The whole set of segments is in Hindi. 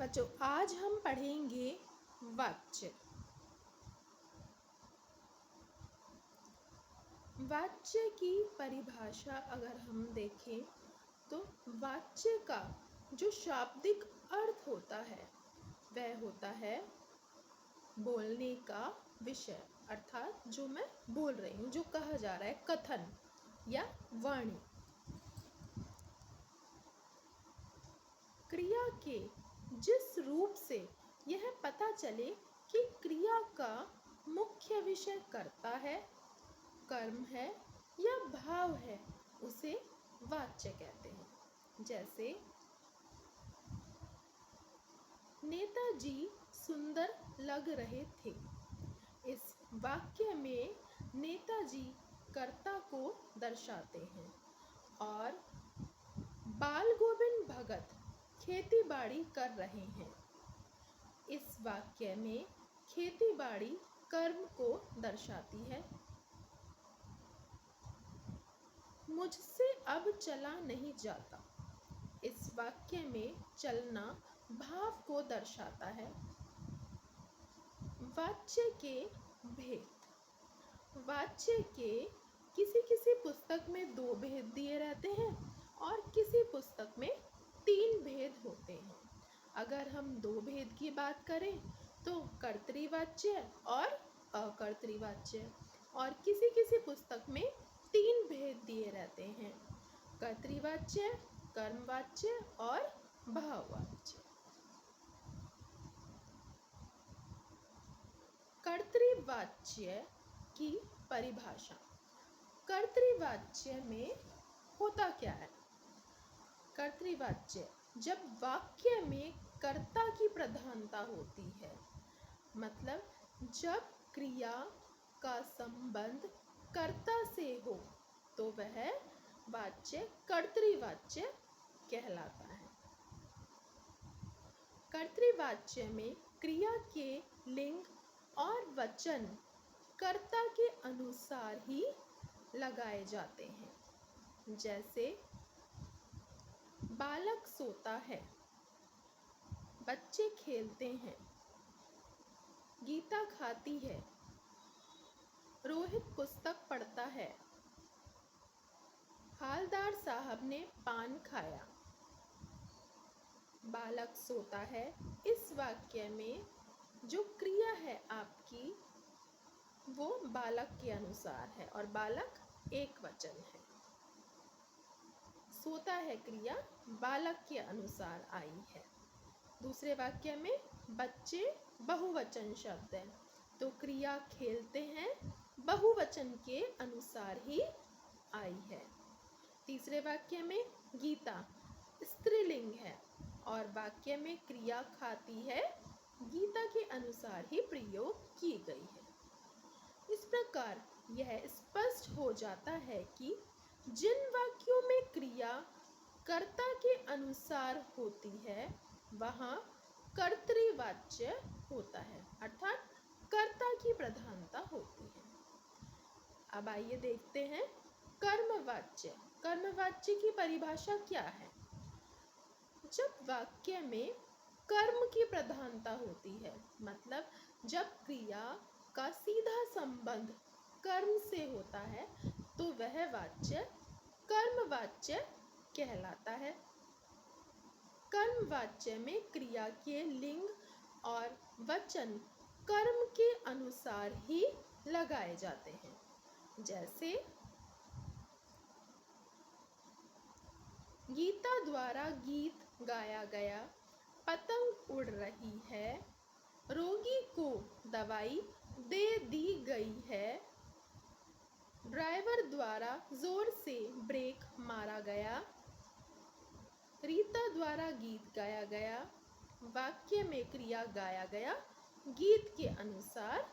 बच्चों, आज हम पढ़ेंगे वाच्य। वाच्य की परिभाषा अगर हम देखें तो वाच्य का जो शाब्दिक अर्थ होता है वह होता है बोलने का विषय, अर्थात जो मैं बोल रही हूँ, जो कहा जा रहा है, कथन या वाणी। क्रिया के जिस रूप से यह पता चले कि क्रिया का मुख्य विषय कर्ता है, कर्म है या भाव है, उसे वाच्य कहते हैं। जैसे नेताजी सुंदर लग रहे थे। इस वाक्य में नेताजी कर्ता को दर्शाते हैं और बाल गोविंद भगत खेतीबाड़ी कर रहे हैं। इस वाक्य में खेतीबाड़ी कर्म को दर्शाती है। मुझसे अब चला नहीं जाता। इस वाक्य में चलना भाव को दर्शाता है। वाच्य के भेद। वाच्य के किसी किसी पुस्तक में 2 भेद दिए रहते हैं और किसी पुस्तक में 3 भेद होते हैं। अगर हम 2 भेद की बात करें तो कर्तृवाच्य और अकर्तृवाच्य, और किसी किसी पुस्तक में 3 भेद दिए रहते हैं, कर्तृवाच्य, कर्मवाच्य और भाववाच्य। कर्तृवाच्य की परिभाषा। कर्तृवाच्य में होता क्या है? कर्तृवाच्य जब वाक्य में कर्ता की प्रधानता होती है, मतलब जब क्रिया का संबंध कर्ता से हो तो वह वाच्य कर्तृवाच्य कहलाता है। कर्तृवाच्य में क्रिया के लिंग और वचन कर्ता के अनुसार ही लगाए जाते हैं। जैसे बालक सोता है, बच्चे खेलते हैं, गीता खाती है, रोहित पुस्तक पढ़ता है, हालदार साहब ने पान खाया। बालक सोता है, इस वाक्य में जो क्रिया है आपकी वो बालक के अनुसार है और बालक एक वचन है। सोता है क्रिया बालक के अनुसार आई है। दूसरे वाक्य में बच्चे बहुवचन शब्द है तो क्रिया खेलते हैं बहुवचन के अनुसार ही आई है। तीसरे वाक्य में गीता स्त्रीलिंग है और वाक्य में क्रिया खाती है गीता के अनुसार ही प्रयोग की गई है। इस प्रकार यह स्पष्ट हो जाता है कि जिन वाक्यों में क्रिया कर्ता के अनुसार होती है वहाँ कर्तृवाच्य होता है, अर्थात कर्ता की प्रधानता होती है। अब आइए देखते हैं कर्मवाच्य। कर्मवाच्य की परिभाषा क्या है? जब वाक्य में कर्म की प्रधानता होती है, मतलब जब क्रिया का सीधा संबंध कर्म से होता है तो वह वाच्य कर्मवाच्य कहलाता है। कर्मवाच्य में क्रिया के लिंग और वचन कर्म के अनुसार ही लगाए जाते हैं। जैसे गीता द्वारा गीत गाया गया, पतंग उड़ रही है, रोगी को दवाई दे दी गई है, ड्राइवर द्वारा जोर से ब्रेक मारा गया, रीता द्वारा गीत गाया गया। वाक्य में क्रिया गाया गया गीत के अनुसार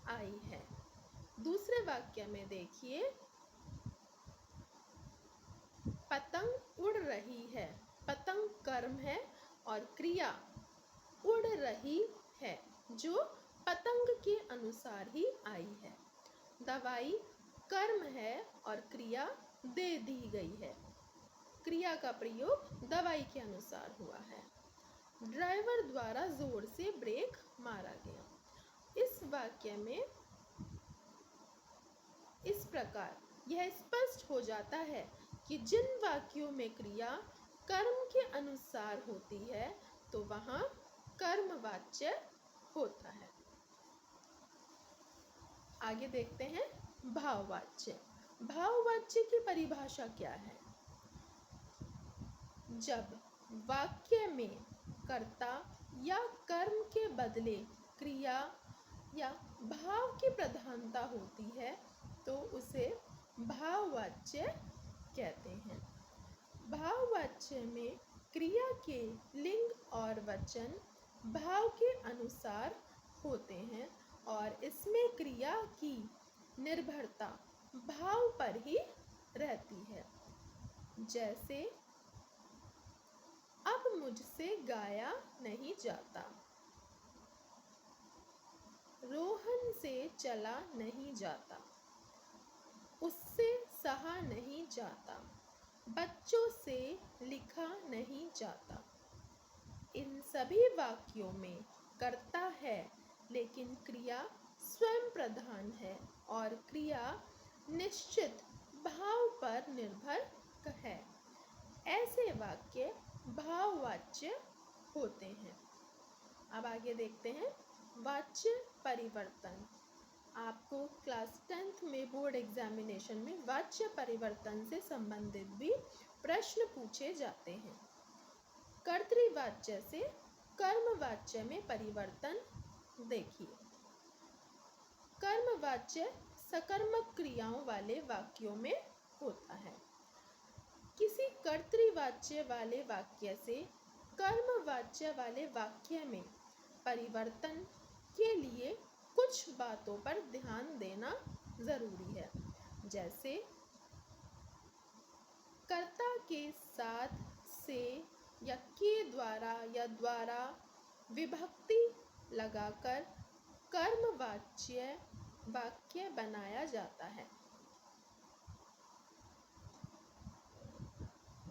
आई है। दूसरे वाक्य में देखिए, पतंग उड़ रही है, पतंग कर्म है और क्रिया उड़ रही है जो पतंग के अनुसार ही आई है। दवाई कर्म है और क्रिया दे दी गई है, क्रिया का प्रयोग दवाई के अनुसार हुआ है। ड्राइवर द्वारा जोर से ब्रेक मारा गया। इस वाक्य में इस प्रकार यह स्पष्ट हो जाता है कि जिन वाक्यों में क्रिया कर्म के अनुसार होती है तो वहाँ कर्मवाच्य होता है। आगे देखते हैं भाववाच्य। भाववाच्य की परिभाषा क्या है? जब वाक्य में कर्ता या कर्म के बदले क्रिया या भाव की प्रधानता होती है तो उसे भाववाच्य कहते हैं। भाववाच्य में क्रिया के लिंग और वचन भाव के अनुसार होते हैं और इसमें क्रिया की निर्भरता भाव पर ही रहती है। जैसे अब मुझसे गाया नहीं जाता, रोहन से चला नहीं जाता, उससे सहा नहीं जाता, बच्चों से लिखा नहीं जाता। इन सभी वाक्यों में कर्ता है लेकिन क्रिया स्वयं प्रधान है और क्रिया निश्चित भाव पर निर्भर है। ऐसे वाक्य भाववाच्य होते हैं। अब आगे देखते हैं वाच्य परिवर्तन। आपको क्लास 10th में बोर्ड एग्जामिनेशन में वाच्य परिवर्तन से संबंधित भी प्रश्न पूछे जाते हैं। कर्तृवाच्य से कर्मवाच्य में परिवर्तन देखिए। कर्मवाच्य सकर्मक क्रियाओं वाले वाक्यों में होता है। किसी कर्तृवाच्य वाले वाक्य से कर्मवाच्य वाले वाक्य में परिवर्तन के लिए कुछ बातों पर ध्यान देना जरूरी है। जैसे कर्ता के साथ से या के द्वारा या द्वारा विभक्ति लगाकर कर्मवाच्य वाक्य बनाया जाता है।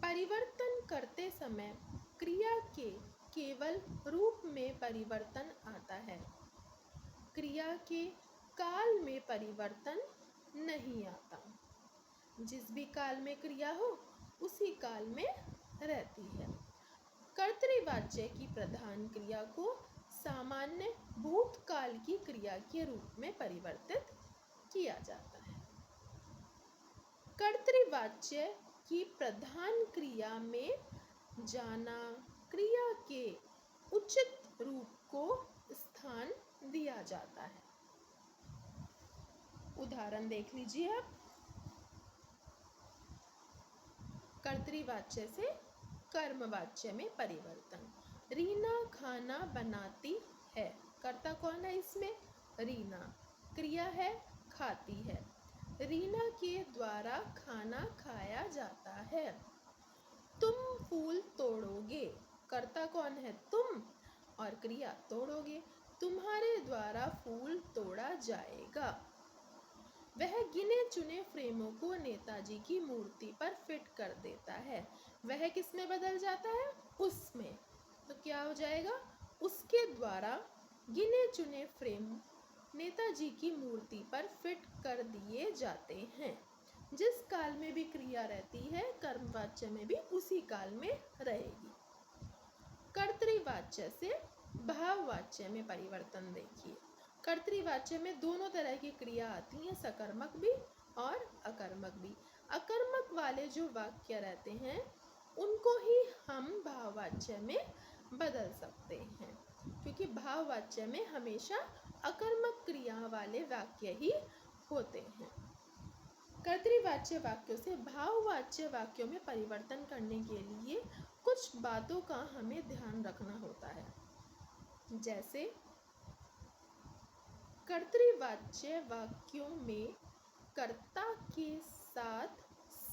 परिवर्तन करते समय क्रिया के केवल रूप में परिवर्तन आता है। क्रिया के काल में परिवर्तन नहीं आता। जिस भी काल में क्रिया हो उसी काल में रहती है। कर्तृवाच्य की प्रधान क्रिया को सामान्य भूतकाल की क्रिया के रूप में परिवर्तित किया जाता है। कर्तृवाच्य की प्रधान क्रिया में जाना क्रिया के उचित रूप को स्थान दिया जाता है। उदाहरण देख लीजिए आप। कर्तृवाच्य से कर्मवाच्य में परिवर्तन। रीना खाना बनाती है। कर्ता कौन है इसमें? रीना। क्रिया है खाती है। रीना के द्वारा खाना खाया जाता है। तुम फूल तोड़ोगे। कर्ता कौन है? तुम। और क्रिया तोड़ोगे। तुम्हारे द्वारा फूल तोड़ा जाएगा। वह गिने चुने फ्रेमों को नेताजी की मूर्ति पर फिट कर देता है। वह किस में बदल जाता है? उसमें। तो क्या हो जाएगा? उसके द्वारा गिने चुने फ्रेम नेताजी की मूर्ति पर फिट कर दिए जाते हैं। जिस काल में भी क्रिया रहती है कर्मवाच्य में भी उसी काल में रहेगी। कर्तृवाच्य से भाववाच्य में परिवर्तन देखिए। कर्तृवाच्य में दोनों तरह की क्रिया आती हैं, सकर्मक भी और अकर्मक भी। अकर्मक वाले जो वाक्य रहते हैं उनको ही हम भाववाच्य में बदल सकते हैं, क्योंकि भाववाच्य में हमेशा अकर्मक क्रिया वाले वाक्य ही होते हैं। कर्तृवाच्य वाक्यों से भाववाच्य वाक्यों में परिवर्तन करने के लिए कुछ बातों का हमें ध्यान रखना होता है। जैसे कर्तृवाच्य वाक्यों में कर्ता के साथ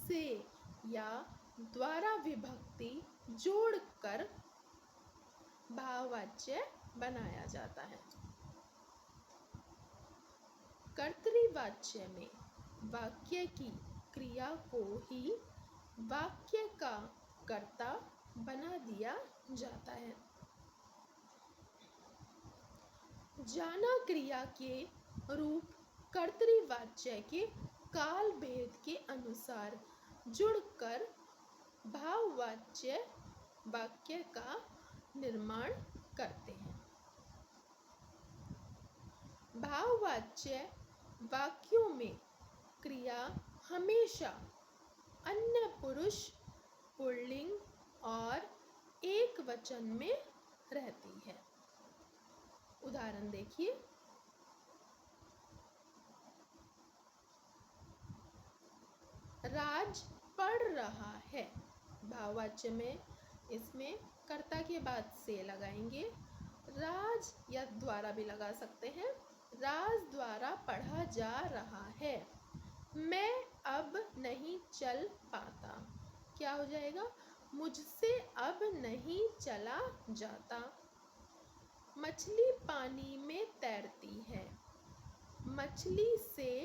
से या द्वारा विभक्ति जोड़कर भाववाच्य बनाया जाता है। कर्तृवाच्य में वाक्य की क्रिया को ही वाक्य का कर्ता बना दिया जाता है। जाना क्रिया के रूप कर्तृवाच्य के काल भेद के अनुसार जुड़कर भाववाच्य वाक्य का निर्माण करते हैं। भाववाच्य वाक्यों में क्रिया हमेशा अन्य पुरुष पुल्लिंग और एक वचन में रहती है। उदाहरण देखिए, राज पढ़ रहा है। भाववाच्य में इसमें कर्ता के बाद से लगाएंगे। राज या द्वारा भी लगा सकते हैं। राज द्वारा पढ़ा जा रहा है। मैं अब नहीं चल पाता। क्या हो जाएगा? मुझसे अब नहीं चला जाता। मछली पानी में तैरती है। मछली से